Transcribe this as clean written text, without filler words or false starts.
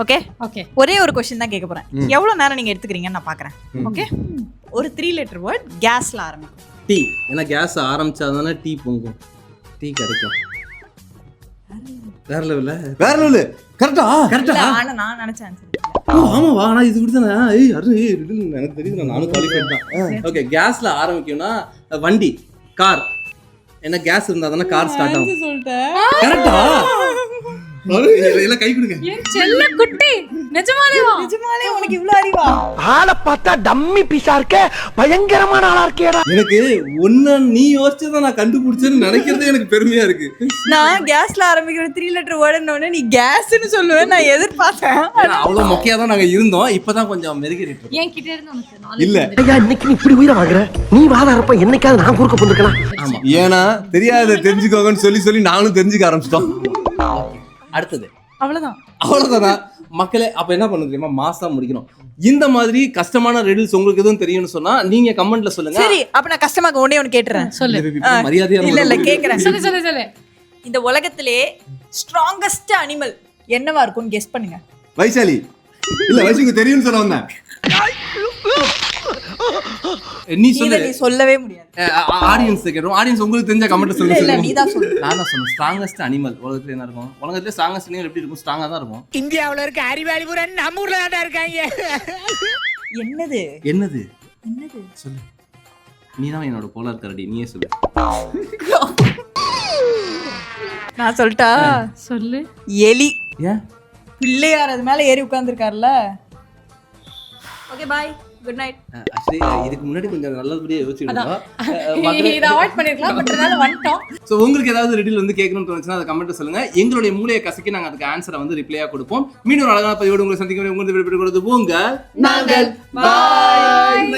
Okay okay ஒரே ஒரு question தான் கேட்க போறேன். எவ்வளவு நேரம் நீங்க எடுத்துக்கிறீங்கன்னு நான் பார்க்கறேன். ஓகே ஒரு 3 லெட்டர் வேர்ட் கேஸ்ல ஆரம்பிக்கும். டீ. ஏன்னா கேஸ் ஆரம்பிச்சாதானே டீ பொங்கும், டீ கிடைக்கும். வேற லெவல்ல கரெக்டா இல்ல, ஆனா நான் நினைச்ச ஆன்சர் ஆமாவா? ஆனா இது கொடுத்தா எனக்கு தெரியுது, நானும் குவாலிஃபைட் தான். ஓகே, கேஸ்ல ஆரம்பிக்கும்னா வண்டி, கார். ஏன்னா கேஸ் இருந்தா தானே கார் ஸ்டார்ட் ஆகும். சொல்லிட்டேன். கரெக்டா? எல்லாம் கை கொடுங்க. என் செல்ல குட்டி நிஜமாலேவா? நிஜமாலே உனக்கு இவ்ளோ அறிவா? ஆளை பார்த்தா டம்மி பீஸா இருக்க, பயங்கரமான ஆளா இருக்கேடா. எனக்கு ஒன்னு நீ யோசிச்சதை நான் கண்டுபிடிச்சேன்னு நினைக்கிறதே எனக்கு பெருமையா இருக்கு. நான் கேஸ்ல ஆரம்பிக்கிற 3 லெட்டர் வேர்டுன்னு நீ கேஸ்னு சொல்லுவேன் நான் எதிர்பார்த்தேன். அவ்வளவு மொக்கையா தான் நாங்க இருந்தோம். இப்பதான் கொஞ்சம் மெருகேறிட்டு இருக்கோம். என் கிட்ட இருந்து உனக்கு knowledge இல்ல. வந்துருக்கு. ஐயா இன்னைக்கு நீ இப்படி உயிரை வாங்குற, நீ வாதாரப்ப என்னைக்காவது நான் குறுக்க போந்துக்கலாம். ஆமா. ஏன்னா தெரியாத தெரிஞ்சுக்கோங்கன்னு சொல்லி நானும் தெரிஞ்சுக்க ஆரம்பிச்சிட்டோம். அடுத்தது அவ்வளவுதான். அவ்வளவுதானா மக்களே? அப்ப என்ன பண்ண தெரியுமா, மாசா முடிக்கணும். இந்த மாதிரி கஷ்டமான ரெடில்ஸ் உங்களுக்கு எதுவும் தெரியும்னு சொன்னா நீங்க கமெண்ட்ல சொல்லுங்க. சரி, அப்ப நான் கஷ்டமாக ஒண்ணே கேட்டுறேன். சொல்லு. மரியாதையா இல்ல கேக்குறேன். சொல்லு. இந்த உலகத்திலே ஸ்ட்ராங்கஸ்ட் அனிமல் என்னவா இருக்கும்னு கெஸ் பண்ணுங்க. வைசாலி இல்ல வைசாலிக்கு தெரியும்னு சொல்ல வந்தேன். நீ இத சொல்லு. நீ சொல்லவே முடியாது. ஆடியன்ஸ் கேட்றோம். ஆடியன்ஸ் உங்களுக்கு தெரிஞ்ச கமெண்ட் இல்ல சொல்லுங்க. நீ தான் சொல்லு. நான் தான் சொன்னேன். ஸ்ட்ராங்கஸ்ட் அனிமல் உலகத்துல என்ன இருக்கும்? உலகத்துல ஸ்ட்ராங்கஸ்ட் அனிமல் எப்படி இருக்கும்? ஸ்ட்ராங்கா தான் இருக்கும். இந்தியாவுல இருக்க அறிவாளி பூரா நம்ம ஊர்ல தான் இருக்காங்க. என்னது என்னது என்னது சொல்லு. நீ தான் என்னோட போலார் கரடி, நீயே சொல்லு. நான் சொல்லிட்டா? சொல்லு. எலி. ஏன்? பிள்ளையார் அது மேல ஏறி உட்கார்ந்துருக்காருல. Okay bye, good night. Actually இதுக்கு முன்னாடி கொஞ்சம் நல்லபடியா யோசிச்சுட்டு இத அவாய்ட் பண்ணிருக்கலாம், பட் அதனால வந்துட்டோம். சோ உங்களுக்கு ஏதாவது ரெடில் வந்து கேட்கணும்னு தோணுச்சுன்னா அதை கமெண்ட் சொல்லுங்க. எங்களுடைய மூளையை கசக்கி நாங்க அதுக்கு ஆன்சரை வந்து ரிப்ளையா கொடுப்போம். மீண்டும் ஒரு அழகான பதிவோடு உங்களை சந்திக்க முடியும். உங்களுக்கு விடைபெற்றுக் கொடுத்து போங்க. நாங்கள் பாய்.